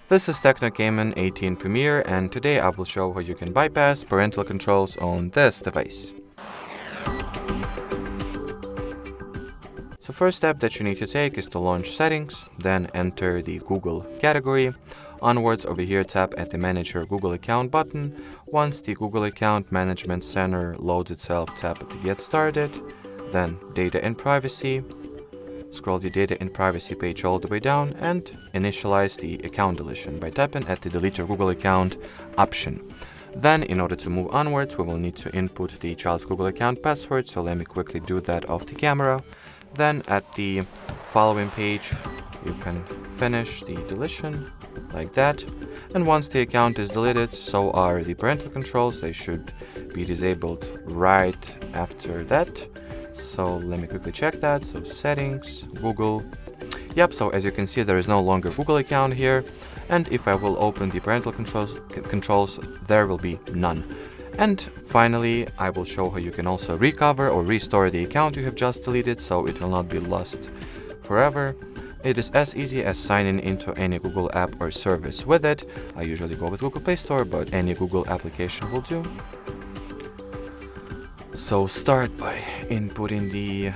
This is Tecno Camon 18 Premier, and today I will show how you can bypass parental controls on this device. So first step that you need to take is to launch settings, then enter the Google category. Onwards over here tap at the Manage Your Google Account button. Once the Google Account Management Center loads itself, tap at the Get Started, then Data and Privacy. Scroll the Data and Privacy page all the way down and initialize the account deletion by tapping at the Delete Your Google Account option. Then, in order to move onwards, we will need to input the child's Google account password, so let me quickly do that off the camera. Then, at the following page, you can finish the deletion like that. And once the account is deleted, so are the parental controls. They should be disabled right after that. So let me quickly check that. So settings, Google. Yep, so as you can see, there is no longer Google account here. And if I will open the parental controls, there will be none. And finally, I will show how you can also recover or restore the account you have just deleted, so it will not be lost forever. It is as easy as signing into any Google app or service with it. I usually go with Google Play Store, but any Google application will do. So start by inputting the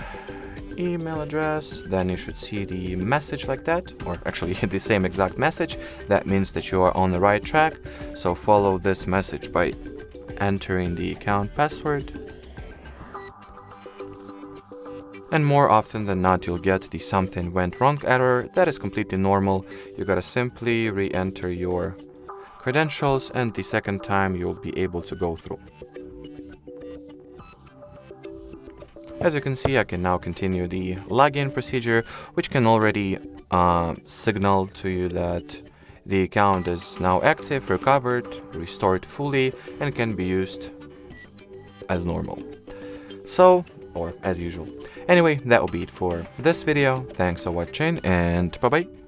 email address, then you should see the message like that, or actually the same exact message. That means that you are on the right track. So follow this message by entering the account password. And more often than not, you'll get the something went wrong error. That is completely normal. You gotta simply re-enter your credentials, and the second time you'll be able to go through. As you can see, I can now continue the login procedure, which can already signal to you that the account is now active, recovered, restored fully, and can be used as normal. So, or as usual. Anyway, that will be it for this video. Thanks for watching, and bye-bye.